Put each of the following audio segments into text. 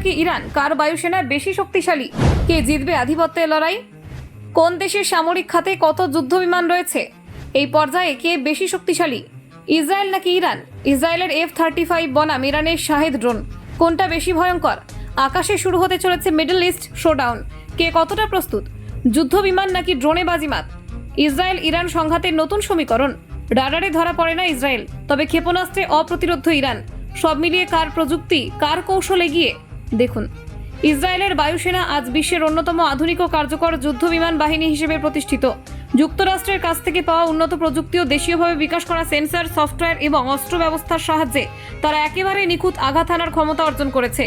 নাকি ইরান? কার বায়ুসেনা বেশি শক্তিশালী? কে জিতবে আধিপত্যের লড়াই? কোন দেশের সামরিক খাতে কত যুদ্ধবিমান রয়েছে? এই পর্যায়ে কে বেশি শক্তিশালী, ইসরায়েল নাকি ইরান? ইসরায়েলের F-35 বনাম ইরানের শাহেদ ড্রোন, কোনটা বেশি ভয়ঙ্কর? আকাশে শুরু হতে চলেছে মিডল ইস্ট শোডাউন। কে কতটা প্রস্তুত? যুদ্ধবিমান নাকি ড্রোনে বাজিমাত? ইসরায়েল ইরান সংঘাতের নতুন সমীকরণ। রাডারে ধরা পড়ে না ইসরায়েল, তবে ক্ষেপণাস্ত্রে অপ্রতিরোধ্য ইরান। সব মিলিয়ে কার প্রযুক্তি, কার কৌশল এগিয়ে? দেখুন, ইসরায়েলের বায়ুসেনা আজ বিশ্বের অন্যতম আধুনিক ও কার্যকর যুদ্ধবিমান বাহিনী হিসেবে প্রতিষ্ঠিত। যুক্তরাষ্ট্রের কাছ থেকে পাওয়া উন্নত প্রযুক্তি ও দেশীয়ভাবে বিকাশ করা সেন্সর, সফটওয়্যার এবং অস্ত্র ব্যবস্থার সাহায্যে তারা একেবারে নিখুঁত আঘাত হানার ক্ষমতা অর্জন করেছে।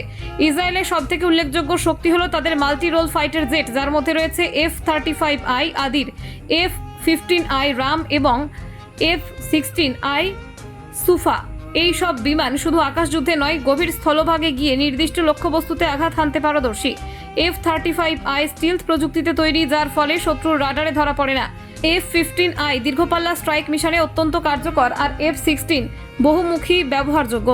ইসরায়েলের সবথেকে উল্লেখযোগ্য শক্তি হলো তাদের মাল্টি রোল ফাইটার জেট, যার মধ্যে রয়েছে F-35I আদির, F-15I রাম এবং F-16I সুফা। এই সব বিমান শুধু আকাশ যুদ্ধে নয়, গভীর স্থলভাগে গিয়ে নির্দিষ্ট লক্ষ্যবস্তুতে আঘাত হানতে পারদর্শী। F-35I স্টিলথ প্রযুক্তিতে তৈরি, যার ফলে শত্রুর রাডারে ধরা পড়ে না। F-15I দীর্ঘপাল্লা স্ট্রাইক মিশনে অত্যন্ত কার্যকর, আর F-16 বহুমুখী ব্যবহারযোগ্য।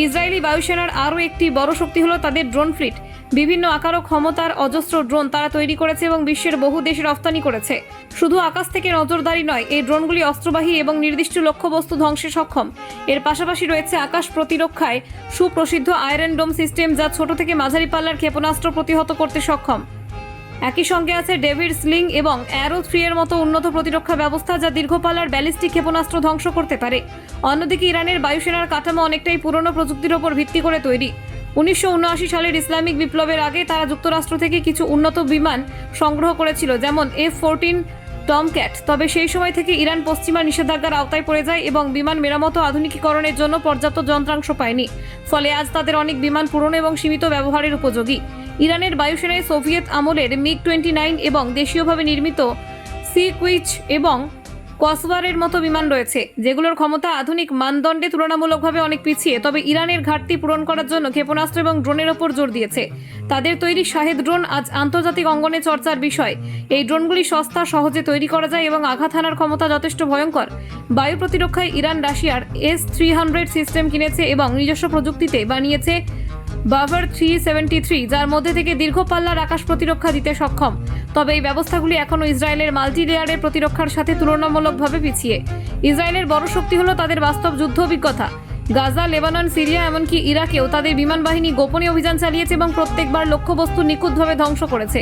ইসরায়েলি বায়ুসেনার আরও একটি বড় শক্তি হলো তাদের ড্রোন ফ্লিট। বিভিন্ন আকার ও ক্ষমতার অজস্র ড্রোন তারা তৈরি করেছে এবং বিশ্বের বহু দেশে রফতানি করেছে। শুধু আকাশ থেকে নজরদারি নয়, এই ড্রোনগুলি অস্ত্রবাহী এবং নির্দিষ্ট লক্ষ্যবস্তু ধ্বংসে সক্ষম। এর পাশাপাশি রয়েছে আকাশ প্রতিরক্ষায় সুপ্রসিদ্ধ আয়রন ডোম সিস্টেম, যা ছোট থেকে মাঝারি পাল্লার ক্ষেপণাস্ত্র প্রতিহত করতে সক্ষম। একই সঙ্গে আছে ডেভিড স্লিং এবং অ্যারো 3 এর মতো উন্নত প্রতিরক্ষা ব্যবস্থা, যা দীর্ঘপাল্লার ব্যালিস্টিক ক্ষেপণাস্ত্র ধ্বংস করতে পারে। অন্যদিকে ইরানের বায়ুসেনার কাঠামো অনেকটাই পুরনো প্রযুক্তির ওপর ভিত্তি করে তৈরি। 1979 সালের ইসলামিক বিপ্লবের আগে তারা যুক্তরাষ্ট্র থেকে কিছু উন্নত বিমান সংগ্রহ করেছিল, যেমন F-14 টমক্যাট। তবে সেই সময় থেকে ইরান পশ্চিমা নিষেধাজ্ঞার আওতায় পড়ে যায় এবং বিমান মেরামত ও আধুনিকীকরণের জন্য পর্যাপ্ত যন্ত্রাংশ পায়নি। ফলে আজ তাদের অনেক বিমান পুরনো এবং সীমিত ব্যবহারের উপযোগী। ইরানের বায়ুসেনায় সোভিয়েত আমলের MiG-29 এবং দেশীয়ভাবে নির্মিত সি-কুইচ এবং কসওয়ারের মতো বিমান রয়েছে, যেগুলোর ক্ষমতা আধুনিক মানদণ্ডে তুলনামূলকভাবে অনেক পিছিয়ে। তবে ইরানের ঘাটতি পূরণ করার জন্য ক্ষেপণাস্ত্র এবং ড্রোনের ওপর জোর দিয়েছে। তাদের তৈরি শাহেদ ড্রোন আজ আন্তর্জাতিক অঙ্গনে চর্চার বিষয়। এই ড্রোনগুলি সস্তা, সহজে তৈরি করা যায় এবং আঘাত হানার ক্ষমতা যথেষ্ট ভয়ঙ্কর। বায়ু প্রতিরক্ষায় ইরান রাশিয়ার S-300 সিস্টেম কিনেছে এবং নিজস্ব প্রযুক্তিতে বানিয়েছে বাভার 373, যার মধ্যে থেকে দীর্ঘ পাল্লার আকাশ প্রতিরক্ষা দিতে সক্ষম। তবে এই ব্যবস্থাগুলি এখনও ইসরায়েলের মাল্টি লেয়ারের প্রতিরক্ষার সাথে তুলনামূলকভাবে পিছিয়ে। ইসরায়েলের বড় শক্তি হলো তাদের বাস্তব যুদ্ধ অভিজ্ঞতা। গাজা, লেবানন, সিরিয়া, এমনকি ইরাকেও তাদের বিমান বাহিনী গোপনে অভিযান চালিয়েছে এবং প্রত্যেকবার লক্ষ্যবস্তু নিখুঁতভাবে ধ্বংস করেছে।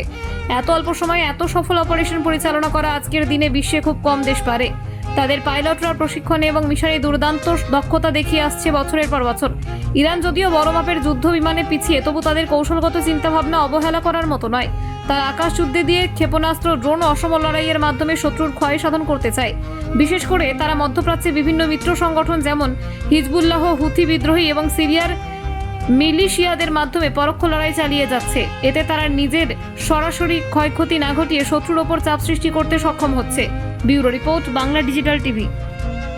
এত অল্প সময়ে এত সফল অপারেশন পরিচালনা করা আজকের দিনে বিশ্বে খুব কম দেশ পারে। তাদের পাইলটরা প্রশিক্ষণে এবং মিশনে দুর্দান্ত দক্ষতা দেখিয়ে আসছে বছরের পর বছর। ইরান যদিও বড় মাপের যুদ্ধ বিমানে পিছিয়ে, তবু তাদের কৌশলগত চিন্তাভাবনা অবহেলা করার মতো নয়। তারা আকাশ যুদ্ধে দিয়ে ক্ষেপণাস্ত্র, ড্রোন ও অসম লড়াইয়ের মাধ্যমে শত্রুর ক্ষয় সাধন করতে চায়। বিশেষ করে তারা মধ্যপ্রাচ্যে বিভিন্ন মিত্র সংগঠন যেমন হিজবুল্লাহ, হুথি বিদ্রোহী এবং সিরিয়ার মিলিশিয়াদের মাধ্যমে পরোক্ষ লড়াই চালিয়ে যাচ্ছে। এতে তারা নিজের সরাসরি ক্ষয়ক্ষতি না ঘটিয়ে শত্রুর ওপর চাপ সৃষ্টি করতে সক্ষম হচ্ছে। Bureau report, Bangla digital TV.